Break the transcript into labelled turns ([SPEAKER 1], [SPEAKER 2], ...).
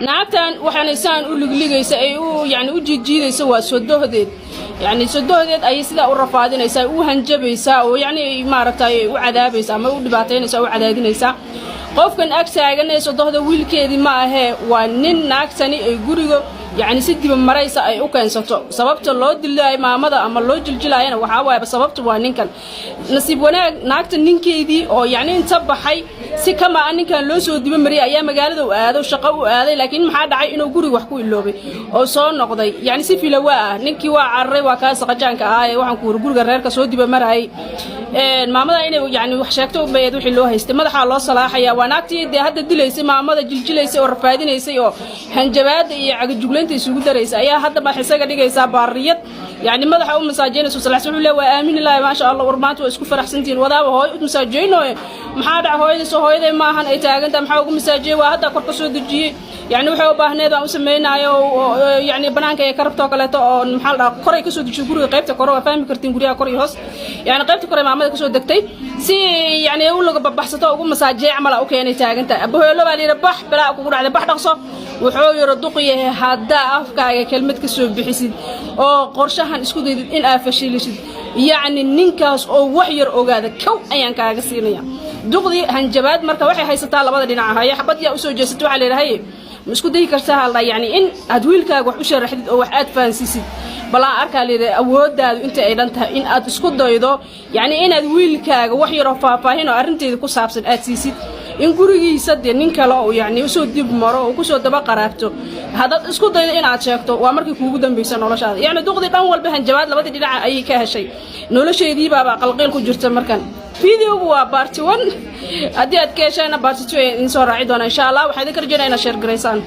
[SPEAKER 1] naagtan waxaan isaan u ligliigaysa ay u yani u jiidjiidaysa waa sodohdeed يعني سدوهديد أي سida u rafaadinaysa u hanjabaysa oo yani maaragtay u cadaabaysa ama u dhibaataynaysa u cadaadinaysa qofkan agsaaganay sodohda wiilkeedii ma ahe waa nin naagtani ay guriga يعني سدي بمريسة أي أوكان سطو سببت الله دلله ما ماذا أما الله جل جلاله وحاوي بسببت وانيكن نصيب وانا ناقت نينكي دي أو يعني انتبه حي سكما أني كان لوسو دي بمري أيام مجالده وهذا وشقة وهذا لكن ما حد عي إنه جوري وحكوا اللوبي أو صار نقضي يعني سيفي لواء نينكي وعرّي وكاس قجان كهاي وحنكور جور جرّير كسود دي بمري ما ماذا يعني وحشكته بيدو حلوها استمد حال الله صلاحية وناقتي ده هذا دليس ما ماذا جل جلاله ورفادين يسيو هنجبات يعجبون isugu daraysa ayaa hadda ba xisaga dhigaysa baariyad yani madaxa u masaajinayso salaaxu uu leeyahay aamin ilaahay ma sha Allah warmaantu isku faraxsantiin wadaaba hooy u masaajinooy maxaa dhac hooyada ma ahan ay taaganta maxaa ugu masaajiyay waa hadda kor ka soo dajiyay يعني وحنا وباهنيد aan u sameeynayo يعني banaanka ay karabto kaleeto oo maxal dhac koray ka soo dejiyo guriga qaybta kore waa fahmi kartiin guriga kor iyo hoos يعني qaybta kore maamada ka soo degtay si يعني uu laga baxsato ugu masaajiyay amal u keenay taaganta abahoolo baa liira bax balaa ku dhacday bax dhaqso wuxuu yiri duqiyahay hadda afkaaga kelmad ka soo bixisid oo qorshahan isku dayid in aad fashilisid يعني ninkaas oo wax yar ogaada kow ayaan kaaga siinaya duqdi hanjabaad marka waxay haysataa labada dhinac ah xabad yaa u soo jeesato waxa leeyahay مسكو دي كرتها الله يعني إن أدويلك وحوش رحدة أو وحد فانسيسي بلا أركا لي أود أنت أيضا إن أتسكت ضيضة يعني إن أدويلك وحي رفع فهنا أرنتي كو سابسن أتسيسي إن كوري يسد يعني كلا يعني وسود دب مرة وكسود دبا قرابته هذا اسكت ضيضة إن أتشكته وأمرك كوجودن بيسان ولا شيء يعني دغدي أول بهالجواد لبدي دي أي كهشيء نولا شيء دي بابا قلقين كجرت مركان فيديو هو بارت 1 أدي أتكلم بارت 2 إن صار عيدنا إن شاء الله وحذكر جينا شير جريسان